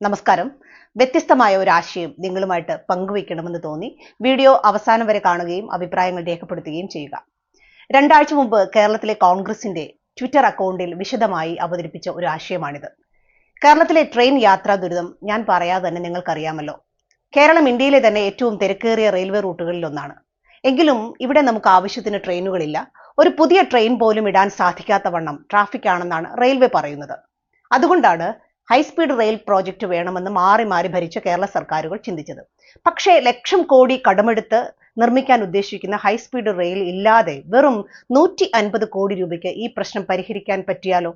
നമസ്കാരം. വ്യത്യസ്തമായ ഒരു ആശയം നിങ്ങളുമായിട്ട് പങ്കുവയ്ക്കണമെന്ന് തോന്നി വീഡിയോ അവസാനം വരെ കാണുകയും അഭിപ്രായങ്ങൾ രേഖപ്പെടുത്തുകയും ചെയ്യുക. രണ്ടാഴ്ച മുമ്പ് കേരളത്തിലെ കോൺഗ്രസിന്റെ ട്വിറ്റർ അക്കൗണ്ടിൽ വിശദമായി അവതരിപ്പിച്ച ഒരു ആശയമാണിത്. കേരളത്തിലെ ട്രെയിൻ യാത്രാ ദുരിതം ഞാൻ പറയാതെ തന്നെ നിങ്ങൾക്കറിയാമല്ലോ. കേരളം ഇന്ത്യയിലെ തന്നെ ഏറ്റവും തിരക്കേറിയ റെയിൽവേ റൂട്ടുകളിൽ ഒന്നാണ്. എങ്കിലും ഇവിടെ നമുക്ക് ആവശ്യത്തിന് ട്രെയിനുകളില്ല. ഒരു പുതിയ ട്രെയിൻ പോലും ഇടാൻ സാധിക്കാത്ത വണ്ണം ട്രാഫിക് ആണെന്നാണ് റെയിൽവേ പറയുന്നത്. അതുകൊണ്ടാണ് ഹൈസ്പീഡ് റെയിൽ പ്രോജക്റ്റ് വേണമെന്ന് മാറി മാറി ഭരിച്ച കേരള സർക്കാരുകൾ ചിന്തിച്ചത്. പക്ഷേ ലക്ഷം കോടി കടമെടുത്ത് നിർമ്മിക്കാൻ ഉദ്ദേശിക്കുന്ന ഹൈസ്പീഡ് റെയിൽ ഇല്ലാതെ വെറും 150 കോടി രൂപയ്ക്ക് ഈ പ്രശ്നം പരിഹരിക്കാൻ പറ്റിയാലോ?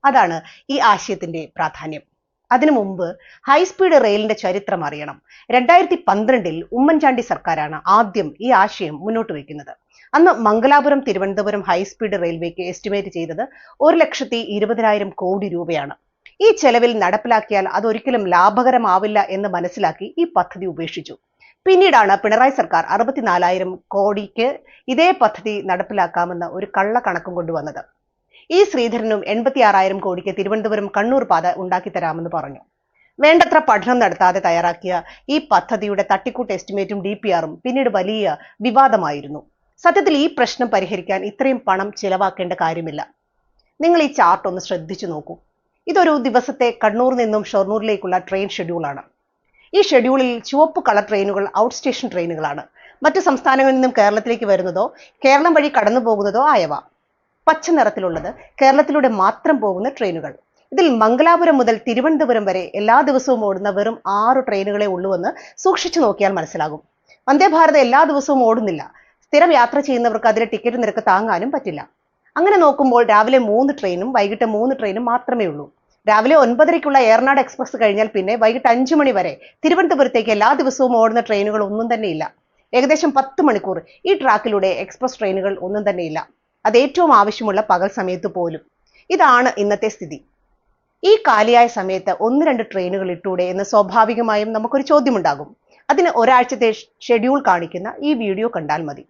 അതാണ് ഈ ആശയത്തിന്റെ പ്രാധാന്യം. അതിനു മുമ്പ് ഹൈസ്പീഡ് റെയിലിന്റെ ചരിത്രം അറിയണം. 2012 ഉമ്മൻചാണ്ടി സർക്കാരാണ് ആദ്യം ഈ ആശയം മുന്നോട്ട് വയ്ക്കുന്നത്. അന്ന് മംഗലാപുരം തിരുവനന്തപുരം ഹൈസ്പീഡ് റെയിൽവേക്ക് എസ്റ്റിമേറ്റ് ചെയ്തത് 1,20,000 കോടി രൂപയാണ്. ഈ ചെലവിൽ നടപ്പിലാക്കിയാൽ അതൊരിക്കലും ലാഭകരമാവില്ല എന്ന് മനസ്സിലാക്കി ഈ പദ്ധതി ഉപേക്ഷിച്ചു. പിന്നീടാണ് പിണറായി സർക്കാർ 64,000 കോടിക്ക് ഇതേ പദ്ധതി നടപ്പിലാക്കാമെന്ന ഒരു കള്ളക്കണക്കും കൊണ്ടുവന്നത്. ഈ ശ്രീധരനും 86,000 കോടിക്ക് തിരുവനന്തപുരം കണ്ണൂർ പാത ഉണ്ടാക്കി തരാമെന്ന് പറഞ്ഞു. വേണ്ടത്ര പഠനം നടത്താതെ തയ്യാറാക്കിയ ഈ പദ്ധതിയുടെ തട്ടിക്കൂട്ട് എസ്റ്റിമേറ്റും DPRും പിന്നീട് വലിയ വിവാദമായിരുന്നു. സത്യത്തിൽ ഈ പ്രശ്നം പരിഹരിക്കാൻ ഇത്രയും പണം ചിലവാക്കേണ്ട കാര്യമില്ല. നിങ്ങൾ ഈ ചാർട്ട് ഒന്ന് ശ്രദ്ധിച്ചു നോക്കൂ. ഇതൊരു ദിവസത്തെ കണ്ണൂർ നിന്നും ഷൊർണൂരിലേക്കുള്ള ട്രെയിൻ ഷെഡ്യൂളാണ്. ഈ ഷെഡ്യൂളിൽ ചുവപ്പ് കളർ ട്രെയിനുകൾ ഔട്ട് സ്റ്റേഷൻ ട്രെയിനുകളാണ്. മറ്റു സംസ്ഥാനങ്ങളിൽ നിന്നും കേരളത്തിലേക്ക് വരുന്നതോ കേരളം വഴി കടന്നു പോകുന്നതോ ആയവ. പച്ച നിറത്തിലുള്ളത് കേരളത്തിലൂടെ മാത്രം പോകുന്ന ട്രെയിനുകൾ. ഇതിൽ മംഗലാപുരം മുതൽ തിരുവനന്തപുരം വരെ എല്ലാ ദിവസവും ഓടുന്ന വെറും 6 ട്രെയിനുകളെ ഉള്ളൂവെന്ന് സൂക്ഷിച്ചു നോക്കിയാൽ മനസ്സിലാകും. വന്ദേ ഭാരത് എല്ലാ ദിവസവും ഓടുന്നില്ല. സ്ഥിരം യാത്ര ചെയ്യുന്നവർക്ക് അതിലെ ടിക്കറ്റ് നിരക്ക് താങ്ങാനും പറ്റില്ല. അങ്ങനെ നോക്കുമ്പോൾ രാവിലെ 3 ട്രെയിനും വൈകിട്ട് 3 ട്രെയിനും മാത്രമേ ഉള്ളൂ. രാവിലെ 9:30ക്കുള്ള ഏറനാട് എക്സ്പ്രസ് കഴിഞ്ഞാൽ പിന്നെ വൈകിട്ട് 5 മണി വരെ തിരുവനന്തപുരത്തേക്ക് എല്ലാ ദിവസവും ഓടുന്ന ട്രെയിനുകൾ ഒന്നും തന്നെയില്ല. ഏകദേശം 10 മണിക്കൂർ ഈ ട്രാക്കിലൂടെ എക്സ്പ്രസ് ട്രെയിനുകൾ ഒന്നും തന്നെയില്ല. അത് ഏറ്റവും ആവശ്യമുള്ള പകൽ സമയത്ത് പോലും. ഇതാണ് ഇന്നത്തെ സ്ഥിതി. ഈ കാലിയായ സമയത്ത് 1-2 ട്രെയിനുകൾ ഇട്ടൂടെ എന്ന് സ്വാഭാവികമായും നമുക്കൊരു ചോദ്യമുണ്ടാകും. അതിന് ഒരാഴ്ചത്തെ ഷെഡ്യൂൾ കാണിക്കുന്ന ഈ വീഡിയോ കണ്ടാൽ മതി.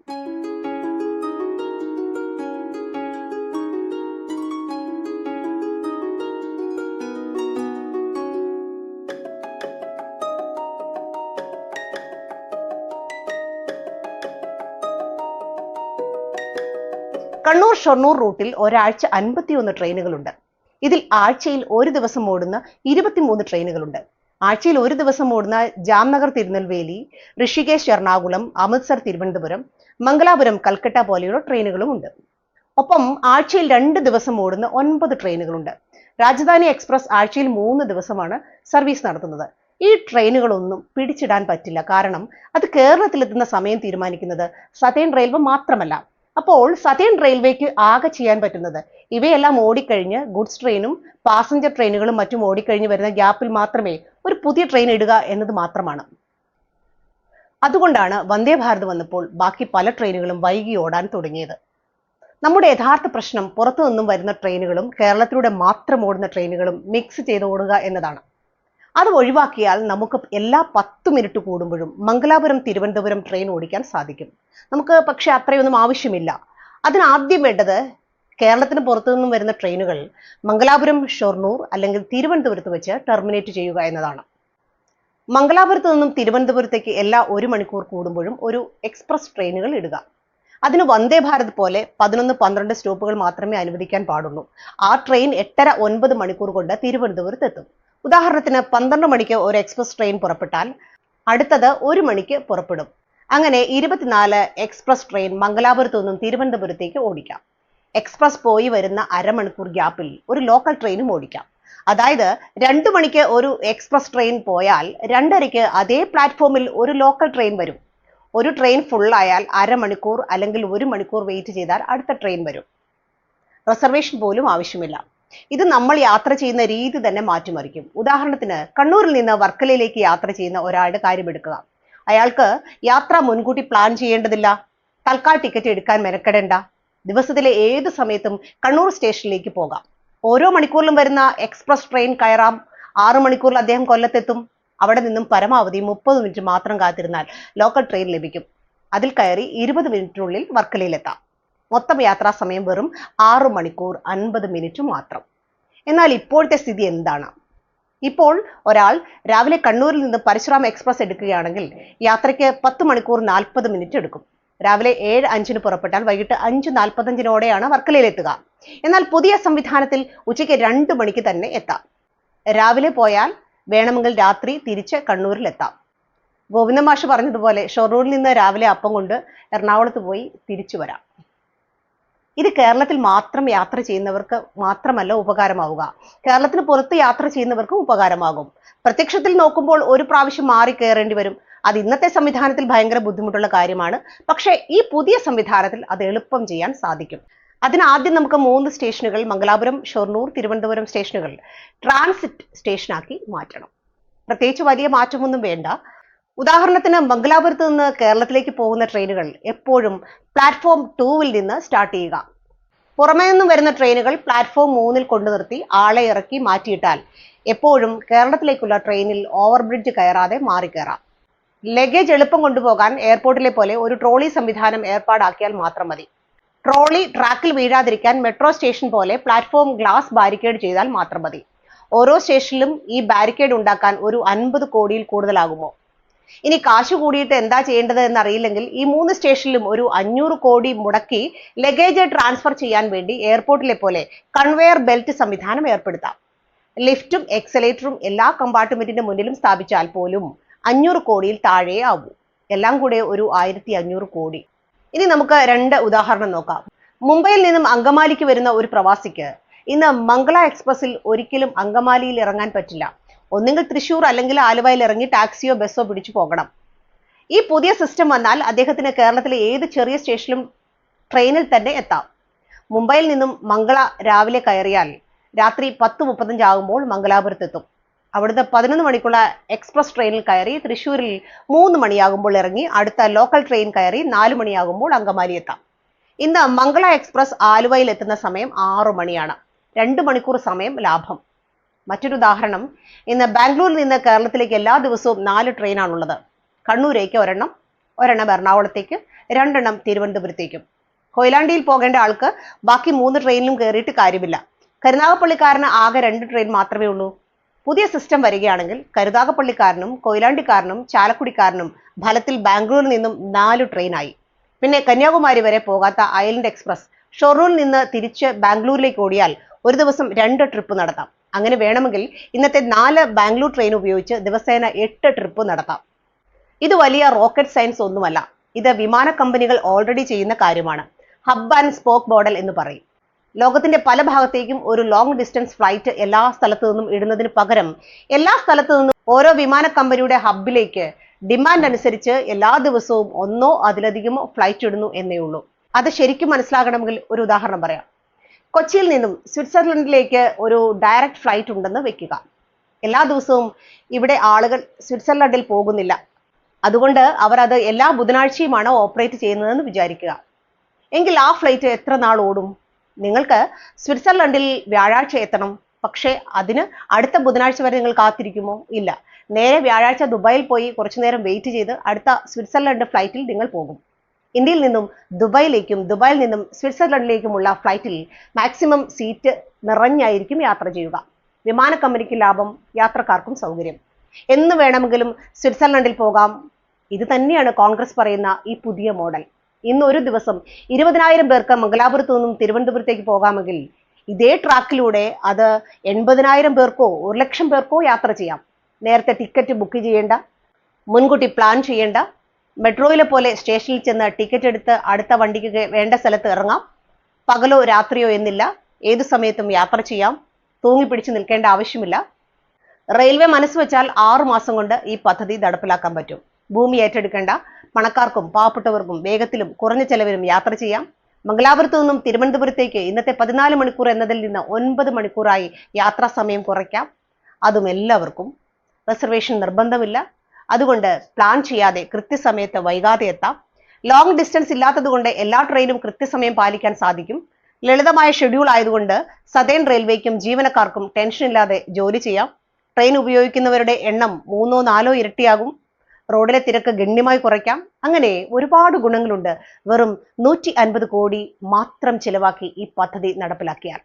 കണ്ണൂർ ഷൊർണൂർ റൂട്ടിൽ ഒരാഴ്ച 51 ട്രെയിനുകളുണ്ട്. ഇതിൽ ആഴ്ചയിൽ ഒരു ദിവസം ഓടുന്ന 23 ട്രെയിനുകളുണ്ട്. ആഴ്ചയിൽ ഒരു ദിവസം ഓടുന്ന ജാംനഗർ തിരുനെൽവേലി, ഋഷികേശ് എറണാകുളം, അമൃത്സർ തിരുവനന്തപുരം, മംഗലാപുരം കൽക്കട്ട പോലെയുള്ള ട്രെയിനുകളും ഉണ്ട്. ഒപ്പം ആഴ്ചയിൽ 2 ദിവസം ഓടുന്ന 9 ട്രെയിനുകളുണ്ട്. രാജധാനി എക്സ്പ്രസ് ആഴ്ചയിൽ 3 ദിവസമാണ് സർവീസ് നടത്തുന്നത്. ഈ ട്രെയിനുകളൊന്നും പിടിച്ചിടാൻ പറ്റില്ല. കാരണം അത് കേരളത്തിലെത്തുന്ന സമയം തീരുമാനിക്കുന്നത് സതേൺ റെയിൽവേ മാത്രമല്ല. അപ്പോൾ സതേൺ റെയിൽവേക്ക് ആകെ ചെയ്യാൻ പറ്റുന്നത് ഇവയെല്ലാം ഓടിക്കഴിഞ്ഞ് ഗുഡ്സ് ട്രെയിനും പാസഞ്ചർ ട്രെയിനുകളും മറ്റും ഓടിക്കഴിഞ്ഞ് വരുന്ന ഗ്യാപ്പിൽ മാത്രമേ ഒരു പുതിയ ട്രെയിൻ ഇടുക എന്നത് മാത്രമാണ്. അതുകൊണ്ടാണ് വന്ദേ ഭാരത് വന്നപ്പോൾ ബാക്കി പല ട്രെയിനുകളും വൈകി ഓടാൻ തുടങ്ങിയത്. നമ്മുടെ യഥാർത്ഥ പ്രശ്നം പുറത്തു നിന്നും വരുന്ന ട്രെയിനുകളും കേരളത്തിലൂടെ മാത്രം ഓടുന്ന ട്രെയിനുകളും മിക്സ് ചെയ്ത് ഓടുക എന്നതാണ്. അത് ഒഴിവാക്കിയാൽ നമുക്ക് എല്ലാ 10 മിനിറ്റ് കൂടുമ്പോഴും മംഗലാപുരം തിരുവനന്തപുരം ട്രെയിൻ ഓടിക്കാൻ സാധിക്കും. നമുക്ക് പക്ഷെ അത്രയൊന്നും ആവശ്യമില്ല. അതിനാദ്യം വേണ്ടത് കേരളത്തിന് പുറത്തു നിന്നും വരുന്ന ട്രെയിനുകൾ മംഗലാപുരം ഷൊർണൂർ അല്ലെങ്കിൽ തിരുവനന്തപുരത്ത് വെച്ച് ടെർമിനേറ്റ് ചെയ്യുക എന്നതാണ്. മംഗലാപുരത്ത് നിന്നും തിരുവനന്തപുരത്തേക്ക് എല്ലാ 1 മണിക്കൂർ കൂടുമ്പോഴും ഒരു എക്സ്പ്രസ് ട്രെയിനുകൾ ഇടുക. അതിന് വന്ദേ ഭാരത് പോലെ 11-12 സ്റ്റോപ്പുകൾ മാത്രമേ അനുവദിക്കാൻ പാടുള്ളൂ. ആ ട്രെയിൻ 8:30-9 മണിക്കൂർ കൊണ്ട് തിരുവനന്തപുരത്ത് എത്തും. ഉദാഹരണത്തിന് 12 മണിക്ക് ഒരു എക്സ്പ്രസ് ട്രെയിൻ പുറപ്പെട്ടാൽ അടുത്തത് 1 മണിക്ക് പുറപ്പെടും. അങ്ങനെ 24 എക്സ്പ്രസ് ട്രെയിൻ മംഗലാപുരത്തു നിന്നും തിരുവനന്തപുരത്തേക്ക് ഓടിക്കാം. എക്സ്പ്രസ് പോയി വരുന്ന അരമണിക്കൂർ ഗ്യാപ്പിൽ ഒരു ലോക്കൽ ട്രെയിനും ഓടിക്കാം. അതായത് 2 മണിക്ക് ഒരു എക്സ്പ്രസ് ട്രെയിൻ പോയാൽ 2:30ക്ക് അതേ പ്ലാറ്റ്ഫോമിൽ ഒരു ലോക്കൽ ട്രെയിൻ വരും. ഒരു ട്രെയിൻ ഫുള്ളായാൽ അരമണിക്കൂർ അല്ലെങ്കിൽ 1 മണിക്കൂർ വെയിറ്റ് ചെയ്താൽ അടുത്ത ട്രെയിൻ വരും. റിസർവേഷൻ പോലും ആവശ്യമില്ല. ഇത് നമ്മൾ യാത്ര ചെയ്യുന്ന രീതി തന്നെ മാറ്റിമറിക്കും. ഉദാഹരണത്തിന് കണ്ണൂരിൽ നിന്ന് വർക്കലയിലേക്ക് യാത്ര ചെയ്യുന്ന ഒരാളുടെ കാര്യം എടുക്കുക. അയാൾക്ക് യാത്ര മുൻകൂട്ടി പ്ലാൻ ചെയ്യേണ്ടതില്ല. തൽക്കാൽ ടിക്കറ്റ് എടുക്കാൻ മെനക്കെടേണ്ട. ദിവസത്തിലെ ഏത് സമയത്തും കണ്ണൂർ സ്റ്റേഷനിലേക്ക് പോകാം. ഓരോ മണിക്കൂറിലും വരുന്ന എക്സ്പ്രസ് ട്രെയിൻ കയറാം. 6 മണിക്കൂറിൽ അദ്ദേഹം കൊല്ലത്തെത്തും. അവിടെ നിന്നും പരമാവധി 30 മിനിറ്റ് മാത്രം കാത്തിരുന്നാൽ ലോക്കൽ ട്രെയിൻ ലഭിക്കും. അതിൽ കയറി 20 മിനിറ്റിനുള്ളിൽ വർക്കലയിലെത്താം. മൊത്തം യാത്രാ സമയം വെറും 6 മണിക്കൂർ 50 മിനിറ്റ് മാത്രം. എന്നാൽ ഇപ്പോഴത്തെ സ്ഥിതി എന്താണ്? ഇപ്പോൾ ഒരാൾ രാവിലെ കണ്ണൂരിൽ നിന്ന് പരശുറാം എക്സ്പ്രസ് എടുക്കുകയാണെങ്കിൽ യാത്രയ്ക്ക് 10 മണിക്കൂർ 40 മിനിറ്റ് എടുക്കും. രാവിലെ 7:05 പുറപ്പെട്ടാൽ വൈകിട്ട് 5:45 വർക്കലയിലെത്തുക. എന്നാൽ പുതിയ സംവിധാനത്തിൽ ഉച്ചയ്ക്ക് 2 മണിക്ക് തന്നെ എത്താം. രാവിലെ പോയാൽ വേണമെങ്കിൽ രാത്രി തിരിച്ച് കണ്ണൂരിലെത്താം. ഗോവിന്ദ മാഷ് പറഞ്ഞതുപോലെ ഷൊർണൂരിൽ നിന്ന് രാവിലെ അപ്പം കൊണ്ട് എറണാകുളത്ത് പോയി തിരിച്ചു വരാം. ഇത് കേരളത്തിൽ മാത്രം യാത്ര ചെയ്യുന്നവർക്ക് മാത്രമല്ല ഉപകാരമാവുക, കേരളത്തിന് പുറത്ത് യാത്ര ചെയ്യുന്നവർക്കും ഉപകാരമാകും. പ്രത്യക്ഷത്തിൽ നോക്കുമ്പോൾ ഒരു പ്രാവശ്യം മാറി കയറേണ്ടി വരും. അത് ഇന്നത്തെ സംവിധാനത്തിൽ ഭയങ്കര ബുദ്ധിമുട്ടുള്ള കാര്യമാണ്. പക്ഷേ ഈ പുതിയ സംവിധാനത്തിൽ അത് എളുപ്പം ചെയ്യാൻ സാധിക്കും. അതിനാദ്യം നമുക്ക് 3 സ്റ്റേഷനുകൾ, മംഗലാപുരം, ഷൊർണൂർ, തിരുവനന്തപുരം സ്റ്റേഷനുകൾ ട്രാൻസിറ്റ് സ്റ്റേഷനാക്കി മാറ്റണം. പ്രത്യേകിച്ച് വലിയ മാറ്റമൊന്നും വേണ്ട. ഉദാഹരണത്തിന് മംഗലാപുരത്ത് നിന്ന് കേരളത്തിലേക്ക് പോകുന്ന ട്രെയിനുകൾ എപ്പോഴും പ്ലാറ്റ്ഫോം 2-ൽ നിന്ന് സ്റ്റാർട്ട് ചെയ്യുക. പുറമേ നിന്നും വരുന്ന ട്രെയിനുകൾ പ്ലാറ്റ്ഫോം 3-ൽ കൊണ്ടു നിർത്തി ആളെ ഇറക്കി മാറ്റിയിട്ടാൽ എപ്പോഴും കേരളത്തിലേക്കുള്ള ട്രെയിനിൽ ഓവർബ്രിഡ്ജ് കയറാതെ മാറിക്കയറാം. ലഗേജ് എളുപ്പം കൊണ്ടുപോകാൻ എയർപോർട്ടിലെ പോലെ ഒരു ട്രോളി സംവിധാനം ഏർപ്പാടാക്കിയാൽ മാത്രം മതി. ട്രോളി ട്രാക്കിൽ വീഴാതിരിക്കാൻ മെട്രോ സ്റ്റേഷൻ പോലെ പ്ലാറ്റ്ഫോം ഗ്ലാസ് ബാരിക്കേഡ് ചെയ്താൽ മാത്രം മതി. ഓരോ സ്റ്റേഷനിലും ഈ ബാരിക്കേഡ് ഉണ്ടാക്കാൻ ഒരു 50 കോടിയിൽ കൂടുതലാകുമോ? ഇനി കാശ് കൂടിയിട്ട് എന്താ ചെയ്യേണ്ടത് എന്നറിയില്ലെങ്കിൽ ഈ 3 സ്റ്റേഷനിലും ഒരു 500 കോടി മുടക്കി ലഗേജ് ട്രാൻസ്ഫർ ചെയ്യാൻ വേണ്ടി എയർപോർട്ടിലെ പോലെ കൺവെയർ ബെൽറ്റ് സംവിധാനം ഏർപ്പെടുത്താം. ലിഫ്റ്റും എക്സലേറ്ററും എല്ലാ കമ്പാർട്ട്മെന്റിന്റെ മുന്നിലും സ്ഥാപിച്ചാൽ പോലും 500 കോടിയിൽ താഴെ ആവൂ. എല്ലാം കൂടെ ഒരു 1500 കോടി. ഇനി നമുക്ക് 2 ഉദാഹരണം നോക്കാം. മുംബൈയിൽ നിന്നും അങ്കമാലിക്ക് വരുന്ന ഒരു പ്രവാസിക്ക് ഇന്ന് മംഗള എക്സ്പ്രസിൽ ഒരിക്കലും അങ്കമാലിയിൽ ഇറങ്ങാൻ പറ്റില്ല. ഒന്നുകിൽ തൃശ്ശൂർ അല്ലെങ്കിൽ ആലുവയിൽ ഇറങ്ങി ടാക്സിയോ ബസ്സോ പിടിച്ചു പോകണം. ഈ പുതിയ സിസ്റ്റം വന്നാൽ അദ്ദേഹത്തിന് കേരളത്തിലെ ഏത് ചെറിയ സ്റ്റേഷനിലും ട്രെയിനിൽ തന്നെ എത്താം. മുംബൈയിൽ നിന്നും മംഗള രാവിലെ കയറിയാൽ രാത്രി 10:35 ആകുമ്പോൾ മംഗലാപുരത്തെത്തും. അവിടുന്ന് 11 മണിക്കുള്ള എക്സ്പ്രസ് ട്രെയിനിൽ കയറി തൃശ്ശൂരിൽ 3 മണിയാകുമ്പോൾ ഇറങ്ങി അടുത്ത ലോക്കൽ ട്രെയിൻ കയറി 4 മണിയാകുമ്പോൾ അങ്കമാലി എത്താം. ഇന്ന് മംഗള എക്സ്പ്രസ് ആലുവയിൽ എത്തുന്ന സമയം 6 മണിയാണ്. 2 മണിക്കൂർ സമയം ലാഭം. മറ്റൊരു ഉദാഹരണം, ഇന്ന് ബാംഗ്ലൂരിൽ നിന്ന് കേരളത്തിലേക്ക് എല്ലാ ദിവസവും 4 ട്രെയിനാണുള്ളത്. കണ്ണൂരേക്ക് ഒരെണ്ണം എറണാകുളത്തേക്ക്, 2 തിരുവനന്തപുരത്തേക്കും. കൊയിലാണ്ടിയിൽ പോകേണ്ട ആൾക്ക് ബാക്കി 3 ട്രെയിനിലും കയറിയിട്ട് കാര്യമില്ല. കരുനാഗപ്പള്ളിക്കാരന് ആകെ 2 ട്രെയിൻ മാത്രമേ ഉള്ളൂ. പുതിയ സിസ്റ്റം വരികയാണെങ്കിൽ കരുനാഗപ്പള്ളിക്കാരനും കൊയിലാണ്ടിക്കാരനും ചാലക്കുടിക്കാരനും ഫലത്തിൽ ബാംഗ്ലൂരിൽ നിന്നും 4 ട്രെയിനായി. പിന്നെ കന്യാകുമാരി വരെ പോകാത്ത ഐലൻഡ് എക്സ്പ്രസ് ഷൊർണൂരിൽ നിന്ന് തിരിച്ച് ബാംഗ്ലൂരിലേക്ക് ഓടിയാൽ ഒരു ദിവസം 2 ട്രിപ്പ് നടത്താം. അങ്ങനെ വേണമെങ്കിൽ ഇന്നത്തെ 4 ബാംഗ്ലൂർ ട്രെയിൻ ഉപയോഗിച്ച് ദിവസേന 8 ട്രിപ്പ് നടത്താം. ഇത് വലിയ റോക്കറ്റ് സയൻസ് ഒന്നുമല്ല. ഇത് വിമാന കമ്പനികൾ ഓൾറെഡി ചെയ്യുന്ന കാര്യമാണ്. ഹബ് ആൻഡ് സ്പോക്ക് മോഡൽ എന്ന് പറയും. ലോകത്തിന്റെ പല ഭാഗത്തേക്കും ഒരു ലോങ് ഡിസ്റ്റൻസ് ഫ്ലൈറ്റ് എല്ലാ സ്ഥലത്തു നിന്നും ഇടുന്നതിന് പകരം എല്ലാ സ്ഥലത്തു നിന്നും ഓരോ വിമാന കമ്പനിയുടെ ഹബിലേക്ക് ഡിമാൻഡ് അനുസരിച്ച് എല്ലാ ദിവസവും ഒന്നോ അതിലധികമോ ഫ്ലൈറ്റ് ഇടുന്നു എന്നേ ഉള്ളൂ. അത് ശരിക്കും മനസ്സിലാകണമെങ്കിൽ ഒരു ഉദാഹരണം പറയാം. കൊച്ചിയിൽ നിന്നും സ്വിറ്റ്സർലൻഡിലേക്ക് ഒരു ഡയറക്റ്റ് ഫ്ലൈറ്റ് ഉണ്ടെന്ന് വെക്കുക. എല്ലാ ദിവസവും ഇവിടെ ആളുകൾ സ്വിറ്റ്സർലൻഡിൽ പോകുന്നില്ല. അതുകൊണ്ട് അവർ അത് എല്ലാ ബുധനാഴ്ചയുമാണ് ഓപ്പറേറ്റ് ചെയ്യുന്നതെന്ന് വിചാരിക്കുക. എങ്കിൽ ആ ഫ്ലൈറ്റ് എത്ര നാൾ ഓടും? നിങ്ങൾക്ക് സ്വിറ്റ്സർലൻഡിൽ വ്യാഴാഴ്ച എത്തണം. പക്ഷേ അതിന് അടുത്ത ബുധനാഴ്ച വരെ നിങ്ങൾ കാത്തിരിക്കുമോ? ഇല്ല. നേരെ വ്യാഴാഴ്ച ദുബായിൽ പോയി കുറച്ചു നേരം വെയിറ്റ് ചെയ്ത് അടുത്ത സ്വിറ്റ്സർലൻഡ് ഫ്ലൈറ്റിൽ നിങ്ങൾ പോകും. ഇന്ത്യയിൽ നിന്നും ദുബായിലേക്കും ദുബായിൽ നിന്നും സ്വിറ്റ്സർലൻഡിലേക്കുമുള്ള ഫ്ലൈറ്റിൽ മാക്സിമം സീറ്റ് നിറഞ്ഞായിരിക്കും യാത്ര ചെയ്യുക. വിമാന കമ്പനിക്ക് ലാഭം, യാത്രക്കാർക്കും സൗകര്യം. എന്ന് വേണമെങ്കിലും സ്വിറ്റ്സർലൻഡിൽ പോകാം. ഇത് തന്നെയാണ് കോൺഗ്രസ് പറയുന്ന ഈ പുതിയ മോഡൽ. ഇന്ന് ഒരു ദിവസം 20,000 പേർക്ക് മംഗലാപുരത്തു നിന്നും തിരുവനന്തപുരത്തേക്ക് പോകാമെങ്കിൽ ഇതേ ട്രാക്കിലൂടെ അത് 80,000 പേർക്കോ 1,00,000 പേർക്കോ യാത്ര ചെയ്യാം. നേരത്തെ ടിക്കറ്റ് ബുക്ക് ചെയ്യേണ്ട, മുൻകൂട്ടി പ്ലാൻ ചെയ്യേണ്ട. മെട്രോയിലെ പോലെ സ്റ്റേഷനിൽ ചെന്ന് ടിക്കറ്റ് എടുത്ത് അടുത്ത വണ്ടിക്ക് വേണ്ട സ്ഥലത്ത് ഇറങ്ങാം. പകലോ രാത്രിയോ എന്നില്ല, ഏതു സമയത്തും യാത്ര ചെയ്യാം. തൂങ്ങിപ്പിടിച്ച് നിൽക്കേണ്ട ആവശ്യമില്ല. റെയിൽവേ മനസ്സ് വെച്ചാൽ 6 മാസം കൊണ്ട് ഈ പദ്ധതി നടപ്പിലാക്കാൻ പറ്റും. ഭൂമി ഏറ്റെടുക്കേണ്ട, പണക്കാർക്കും പാവപ്പെട്ടവർക്കും വേഗത്തിലും കുറഞ്ഞ ചെലവിലും യാത്ര ചെയ്യാം. മംഗലാപുരത്തു നിന്നും തിരുവനന്തപുരത്തേക്ക് ഇന്നത്തെ 14 മണിക്കൂർ എന്നതിൽ നിന്ന് 9 മണിക്കൂറായി യാത്രാ സമയം കുറയ്ക്കാം. അതും എല്ലാവർക്കും. റിസർവേഷൻ നിർബന്ധമില്ല. അതുകൊണ്ട് പ്ലാൻ ചെയ്യാതെ കൃത്യസമയത്ത് വൈകാതെ എത്താം. ലോങ് ഡിസ്റ്റൻസ് ഇല്ലാത്തതുകൊണ്ട് എല്ലാ ട്രെയിനും കൃത്യസമയം പാലിക്കാൻ സാധിക്കും. ലളിതമായ ഷെഡ്യൂൾ ആയതുകൊണ്ട് സതേൺ റെയിൽവേക്കും ജീവനക്കാർക്കും ടെൻഷൻ ഇല്ലാതെ ജോലി ചെയ്യാം. ട്രെയിൻ ഉപയോഗിക്കുന്നവരുടെ എണ്ണം 3-4 ഇരട്ടിയാകും. റോഡിലെ തിരക്ക് ഗണ്യമായി കുറയ്ക്കാം. അങ്ങനെ ഒരുപാട് ഗുണങ്ങളുണ്ട് വെറും 150 കോടി മാത്രം ചിലവാക്കി ഈ പദ്ധതി നടപ്പിലാക്കിയാൽ.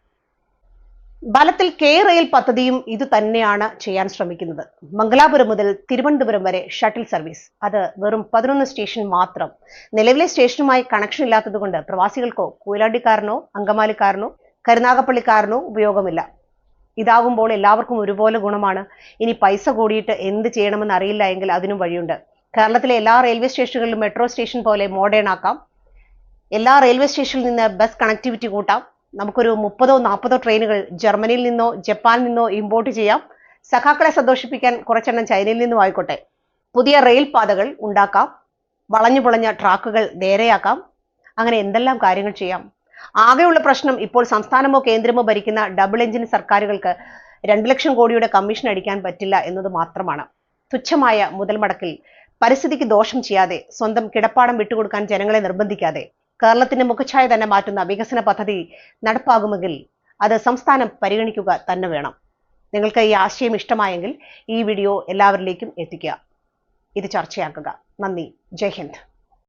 ബലത്തിൽ കെ റെയിൽ പദ്ധതിയും ഇത് തന്നെയാണ് ചെയ്യാൻ ശ്രമിക്കുന്നത്. മംഗലാപുരം മുതൽ തിരുവനന്തപുരം വരെ ഷട്ടിൽ സർവീസ്. അത് വെറും 11 സ്റ്റേഷൻ മാത്രം. നിലവിലെ സ്റ്റേഷനുമായി കണക്ഷൻ ഇല്ലാത്തതുകൊണ്ട് പ്രവാസികൾക്കോ കൊയിലാണ്ടിക്കാരനോ അങ്കമാലിക്കാരനോ കരുനാഗപ്പള്ളിക്കാരനോ ഉപയോഗമില്ല. ഇതാകുമ്പോൾ എല്ലാവർക്കും ഒരുപോലെ ഗുണമാണ്. ഇനി പൈസ കൂടിയിട്ട് എന്ത് ചെയ്യണമെന്ന് അറിയില്ല എങ്കിൽ അതിനും വഴിയുണ്ട്. കേരളത്തിലെ എല്ലാ റെയിൽവേ സ്റ്റേഷനുകളിലും മെട്രോ സ്റ്റേഷൻ പോലെ മോഡേൺ ആക്കാം. എല്ലാ റെയിൽവേ സ്റ്റേഷനിൽ നിന്ന് ബസ് കണക്ടിവിറ്റി കൂട്ടാം. നമുക്കൊരു 30-40 ട്രെയിനുകൾ ജർമ്മനിയിൽ നിന്നോ ജപ്പാനിൽ നിന്നോ ഇമ്പോർട്ട് ചെയ്യാം. സഖാക്കളെ സന്തോഷിപ്പിക്കാൻ കുറച്ചെണ്ണം ചൈനയിൽ നിന്നും ആയിക്കോട്ടെ. പുതിയ റെയിൽ പാതകൾ ഉണ്ടാക്കാം. വളഞ്ഞു പൊളഞ്ഞ ട്രാക്കുകൾ നേരെയാക്കാം. അങ്ങനെ എന്തെല്ലാം കാര്യങ്ങൾ ചെയ്യാം. ആകെയുള്ള പ്രശ്നം ഇപ്പോൾ സംസ്ഥാനമോ കേന്ദ്രമോ ഭരിക്കുന്ന ഡബിൾ എഞ്ചിൻ സർക്കാരുകൾക്ക് 2 ലക്ഷം കോടിയുടെ കമ്മീഷൻ അടിക്കാൻ പറ്റില്ല എന്നത് മാത്രമാണ്. തുച്ഛമായ മുതൽ മുടക്കിൽ പരിസ്ഥിതിക്ക് ദോഷം ചെയ്യാതെ, സ്വന്തം കിടപ്പാടം വിട്ടുകൊടുക്കാൻ ജനങ്ങളെ നിർബന്ധിക്കാതെ കേരളത്തിന്റെ മുഖച്ഛായ തന്നെ മാറ്റുന്ന വികസന പദ്ധതി നടപ്പാകുമെങ്കിൽ അത് സംസ്ഥാനം പരിഗണിക്കുക തന്നെ വേണം. നിങ്ങൾക്ക് ഈ ആശയം ഇഷ്ടമായെങ്കിൽ ഈ വീഡിയോ എല്ലാവരിലേക്കും എത്തിക്കുക. ഇത് ചർച്ചയാക്കുക. നന്ദി. ജയ് ഹിന്ദ്.